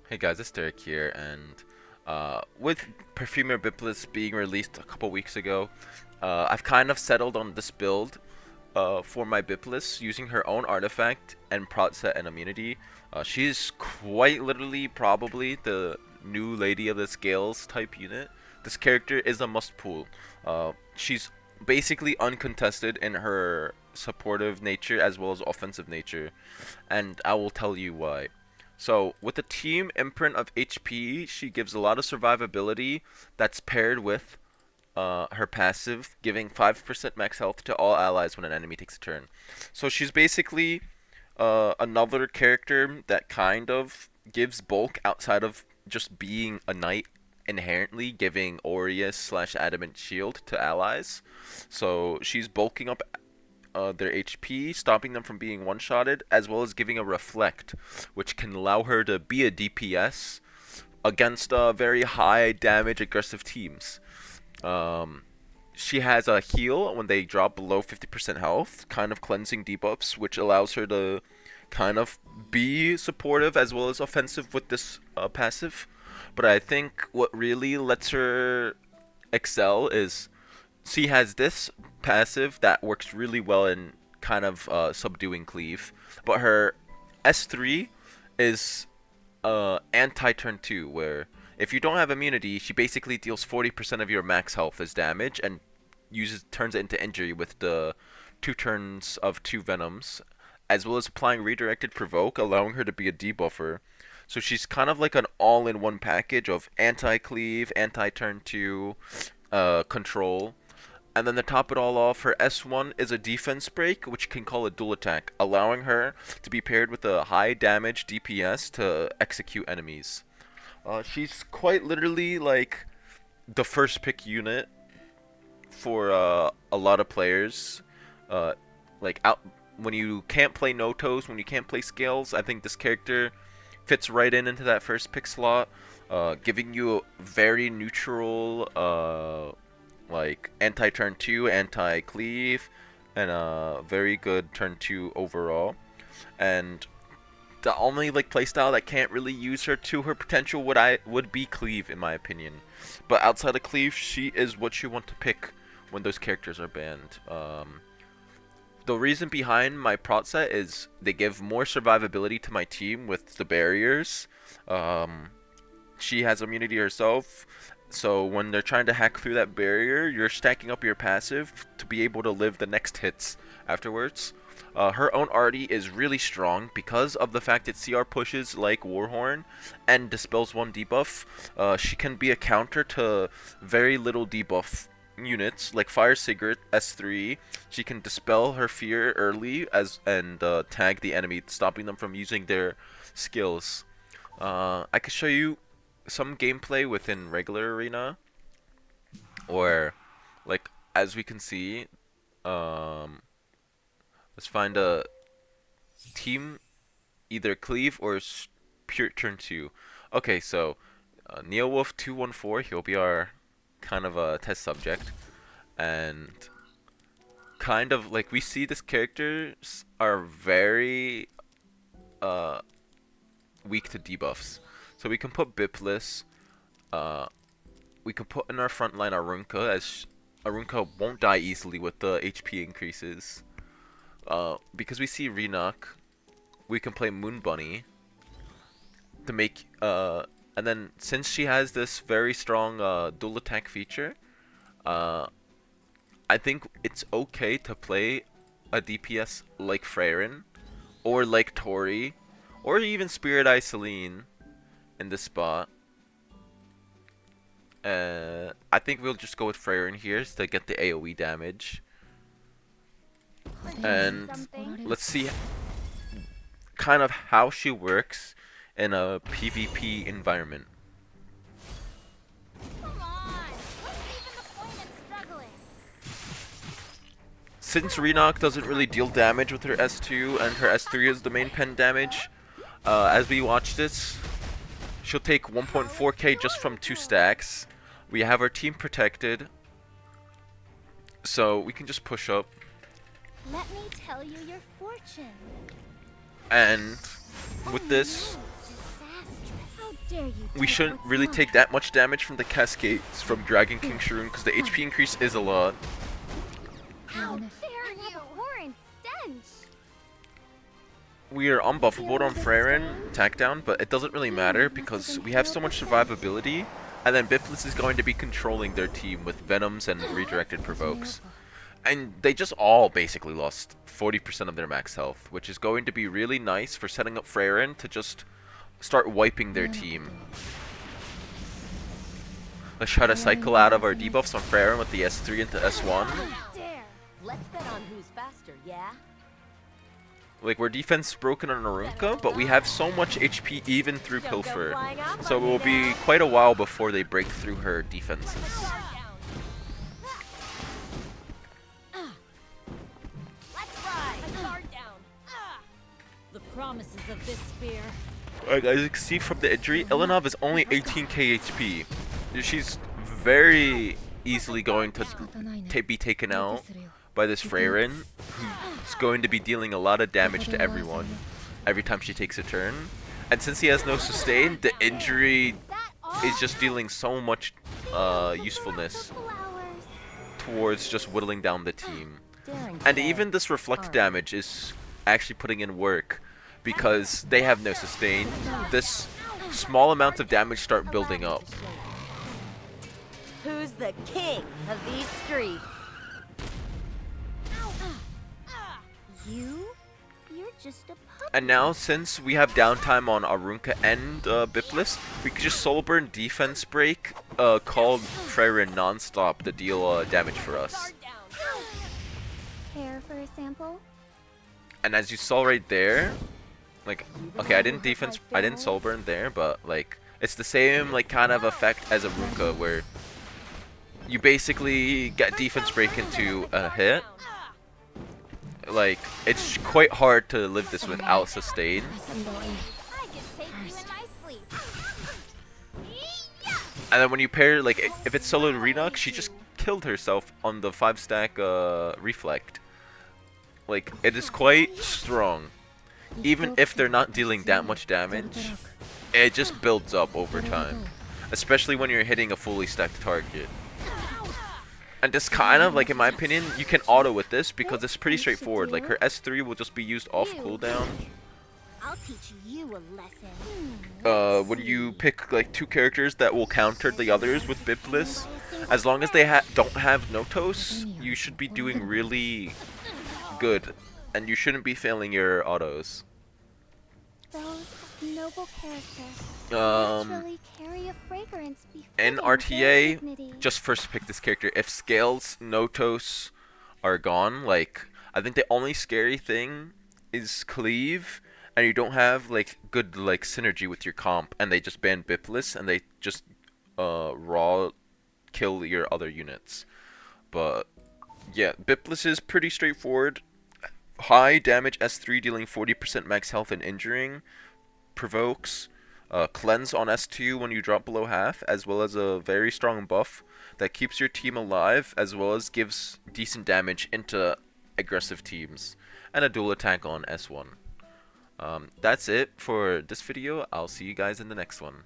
Hey guys, it's Derek here, and with Perfumer Byblis being released a couple weeks ago, I've kind of settled on this build for my Byblis using her own artifact and prot set and immunity. She's quite literally probably the new Lady of the Scales type unit. This character is a must pull. She's basically uncontested in her supportive nature as well as offensive nature, and I will tell you why. So, with the team imprint of HP, she gives a lot of survivability that's paired with her passive, giving 5% max health to all allies when an enemy takes a turn. So, she's basically another character that kind of gives bulk outside of just being a knight inherently, giving Aureus slash Adamant Shield to allies. So, she's bulking up their HP, stopping them from being one-shotted, as well as giving a reflect, which can allow her to be a DPS against very high damage aggressive teams. Um, she has a heal when they drop below 50% health, kind of cleansing debuffs, which allows her to kind of be supportive as well as offensive with this passive. But I think what really lets her excel is she has this passive that works really well in kind of subduing cleave, but her S3 is anti turn 2, where if you don't have immunity, she basically deals 40% of your max health as damage and turns it into injury with the 2 turns of 2 venoms, as well as applying redirected provoke, allowing her to be a debuffer. So she's kind of like an all-in-one package of anti-cleave, anti-turn 2, control, and then to top it all off, her S1 is a defense break, which can call a dual attack, allowing her to be paired with a high damage DPS to execute enemies. She's quite literally like the first pick unit for a lot of players. Uh, like out when you can't play Notos, when you can't play Scales, I think this character fits right into that first pick slot, giving you a very neutral like anti-turn 2, anti-cleave, and a very good turn 2 overall. And the only like playstyle that can't really use her to her potential would be cleave in my opinion. But outside of cleave, she is what you want to pick when those characters are banned. The reason behind my prot set is they give more survivability to my team with the barriers. Um, she has immunity herself, so when they're trying to hack through that barrier, you're stacking up your passive to be able to live the next hits afterwards. Her own arty is really strong because of the fact that CR pushes like Warhorn and dispels one debuff. She can be a counter to very little debuff units like Fire Sigurd S3. She can dispel her fear early and tag the enemy, stopping them from using their skills. I could show you some gameplay within regular arena, or like as we can see, um, let's find a team either cleave or pure turn 2. Okay, so Neowolf 214, he'll be our kind of a test subject, and kind of like we see this characters are very uh weak to debuffs. So we can put Byblis, uh, we can put in our front line Arunka, as Arunka won't die easily with the HP increases. Because we see Renok, we can play Moon Bunny to make, and then since she has this very strong dual attack feature, uh, I think it's okay to play a DPS like Freyrin, or like Tori, or even Spirit Eye Celine in this spot. I think we'll just go with Freyr in here to get the AoE damage. And let's see kind of how she works in a PvP environment. Since Renok doesn't really deal damage with her S2 and her S3 is the main pen damage, as we watch this, she'll take 1.4k just from 2 stacks. We have our team protected, so we can just push up. Let me tell you your fortune. And with this, Disastrous. How dare you we take shouldn't what's really mine? take that much damage from the cascades from Dragon King Shroom because the HP increase is a lot. How dare you! Horrid stench! We are unbuffable on Freyren attack down, but it doesn't really matter because we have so much survivability, and then Byblis is going to be controlling their team with Venoms and redirected provokes. And they just all basically lost 40% of their max health, which is going to be really nice for setting up Freyren to just start wiping their team. Let's try to cycle out of our debuffs on Freyren with the S3 into S1. Dare! Let's bet on who's faster, yeah? Like, we're defense broken on Arunka, but we have so much HP even through Pilfer. So it will be quite a while before they break through her defenses. The promises of this spear. Alright guys, you can see from the injury, Ilinov is only 18k HP. She's very easily going to be taken out by this Freyren, who's going to be dealing a lot of damage to everyone every time she takes a turn. And since he has no sustain, the injury is just dealing so much usefulness towards just whittling down the team. And even this reflect damage is actually putting in work because they have no sustain. This small amount of damage start building up. Who's the king of these streets? You? You're just a puppy. And now, since we have downtime on Arunka and Byblis, we can just soul burn defense break, called Freyren non-stop to deal damage for us. Care for a sample? And as you saw right there, like, okay, I didn't soul burn there, but like, it's the same like kind of effect as Arunka, where you basically get defense break into a hit. Like, it's quite hard to live this without sustain. I can take you in my sleep. And then when you pair, like, if it's solo Redux, she just killed herself on the 5-stack reflect. Like, it is quite strong. Even if they're not dealing that much damage, it just builds up over time. Especially when you're hitting a fully stacked target. And this kind of, like, in my opinion, you can auto with this because it's pretty straightforward. Like, her S3 will just be used off cooldown. I'll teach you a lesson. When you pick, like, 2 characters that will counter the others with Byblis, as long as they don't have Notos, you should be doing really good. And you shouldn't be failing your autos. Those noble characters Um, naturally carry a fragrance In befitting their RTA, dignity. just first pick this character. If Scales, Notos are gone, like, I think the only scary thing is Cleave, and you don't have, like, good, like, synergy with your comp, and they just ban Byblis, and they just, raw kill your other units. But, yeah, Byblis is pretty straightforward. High damage S3 dealing 40% max health and injuring. Provokes. Cleanse on S2 when you drop below half, as well as a very strong buff that keeps your team alive, as well as gives decent damage into aggressive teams, and a dual attack on S1. That's it for this video. I'll see you guys in the next one.